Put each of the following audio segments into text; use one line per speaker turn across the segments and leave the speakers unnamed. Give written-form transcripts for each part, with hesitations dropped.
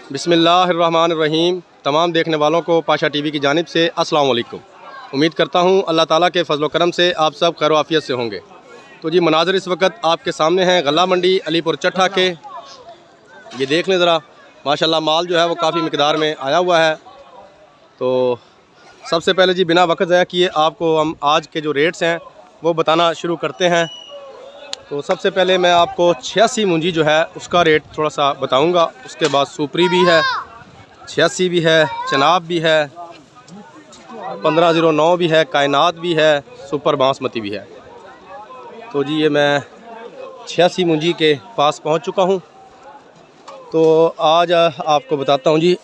बिस्मिल्लाहिर्रहमानिर्रहीम। तमाम देखने वालों को पाशा टीवी की जानिब से अस्सलाम वालेकुम। उम्मीद करता हूँ अल्लाह ताला के फजल करम से आप सब खैर आफियत से होंगे। तो जी मनाज़र इस वक्त आपके सामने हैं गल्ला मंडी अलीपुर चट्ठा के। ये देख लें ज़रा, माशाल्लाह माल जो है वो काफ़ी मिकदार में आया हुआ है। तो सबसे पहले जी बिना वक्त ज़ाया किए आपको हम आज के जो रेट्स हैं वो बताना शुरू करते हैं। तो सबसे पहले मैं आपको 86 मुंजी जो है उसका रेट थोड़ा सा बताऊंगा। उसके बाद सुपरी भी है, 86 भी है, चनाब भी है, 1509 भी है, कायनात भी है, सुपर बासमती भी है। तो जी ये मैं 86 मुंजी के पास पहुंच चुका हूं। तो आज आपको बताता हूं जी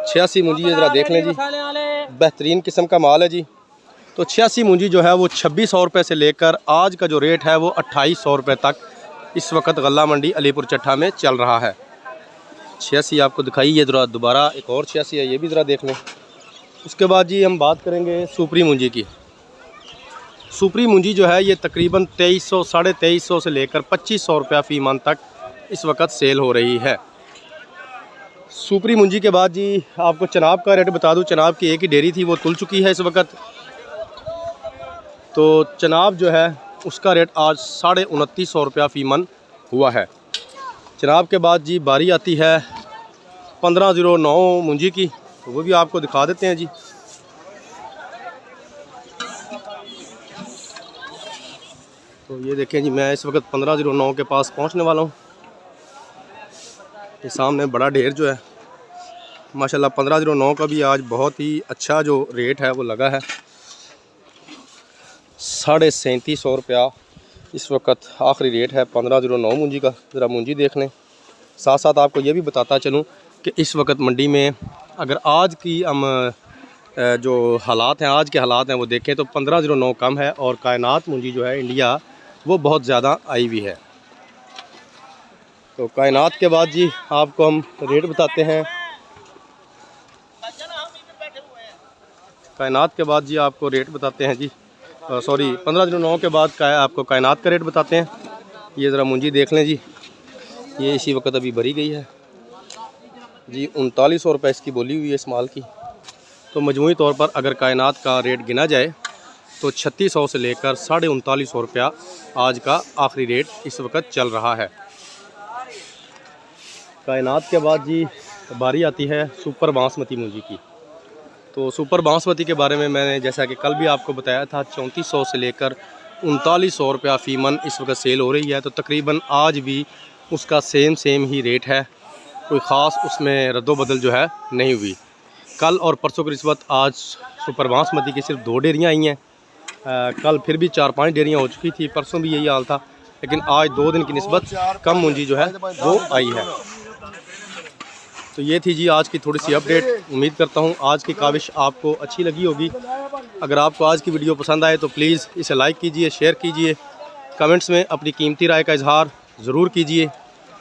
86 मुंजी, ज़रा देख लें जी, बेहतरीन किस्म का माल है जी। तो 86 मुंजी जो है वो 2600 रुपये से लेकर आज का जो रेट है वो 2800 रुपये तक इस वक्त गल्ला मंडी अलीपुर चट्ठा में चल रहा है। 86 आपको दिखाई, ये ज़रा दोबारा एक और 86 है, ये भी ज़रा देख लें। उसके बाद जी हम बात करेंगे सुपरी मुंजी की। सुपरी मुंजी जो है ये तकरीबन 2300 साढ़े 2300 से लेकर 2500 रुपया फ़ी मन तक इस वक्त सेल हो रही है। सुपरी मुंजी के बाद जी आपको चनाब का रेट बता दूँ। चनाब की एक ही डेरी थी, वो तुल चुकी है इस वक्त। तो चनाब जो है उसका रेट आज 2950 रुपया फ़ी मन हुआ है। चनाब के बाद जी बारी आती है 1509 मुंजी की, तो वो भी आपको दिखा देते हैं जी। तो ये देखें जी, मैं इस वक्त 1509 के पास पहुंचने वाला हूं। ये सामने बड़ा ढेर जो है माशाल्लाह 1509 का भी आज बहुत ही अच्छा जो रेट है वो लगा है। 3750 रुपया इस वक्त आखिरी रेट है 1509 मुंजी का। ज़रा मुंजी देख लें। साथ साथ आपको ये भी बताता चलूँ कि इस वक्त मंडी में अगर आज की हम जो हालात हैं, आज के हालात हैं वो देखें तो 1509 कम है और कायनात मुंजी जो है इंडिया वो बहुत ज़्यादा आई हुई है। तो कायनात के बाद जी आपको हम रेट बताते हैं। कायनात के बाद जी आपको रेट बताते हैं जी, सॉरी 1509 के बाद आपको कायनात का रेट बताते हैं। ये ज़रा मुंजी देख लें जी, ये इसी वक्त अभी भरी गई है जी। 3900 रुपये इसकी बोली हुई है इस माल की। तो मजमूई तौर पर अगर कायनात का रेट गिना जाए तो 3600 से लेकर 3950 रुपया आज का आखिरी रेट इस वक्त चल रहा है। कायनात के बाद जी बारी आती है सुपर बासमती मुंजी की। तो सुपर बासमती के बारे में मैंने जैसा कि कल भी आपको बताया था 3400 से लेकर 3900 रुपया फ़ी मन इस वक्त सेल हो रही है। तो तकरीबन आज भी उसका सेम ही रेट है, कोई ख़ास उसमें रद्दोबदल जो है नहीं हुई। कल और परसों की निस्बत आज सुपर बासमती की सिर्फ 2 डेयरियाँ आई हैं। कल फिर भी 4-5 डेयरियाँ हो चुकी थी, परसों भी यही हाल था, लेकिन आज 2 दिन की निस्बत कम मुंजी जो है वो आई है। तो ये थी जी आज की थोड़ी सी अपडेट। उम्मीद करता हूँ आज की काविश आपको अच्छी लगी होगी। अगर आपको आज की वीडियो पसंद आए तो प्लीज़ इसे लाइक कीजिए, शेयर कीजिए, कमेंट्स में अपनी कीमती राय का इजहार ज़रूर कीजिए।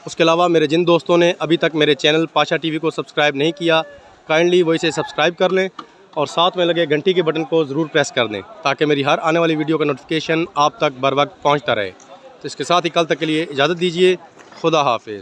उसके अलावा मेरे जिन दोस्तों ने अभी तक मेरे चैनल पाशा टीवी को सब्सक्राइब नहीं किया, काइंडली वो इसे सब्सक्राइब कर लें और साथ में लगे घंटी के बटन को ज़रूर प्रेस कर दें ताकि मेरी हर आने वाली वीडियो का नोटिफिकेशन आप तक बर वक्त पहुँचता रहे। तो इसके साथ ही कल तक के लिए इजाज़त दीजिए। खुदा हाफिज़।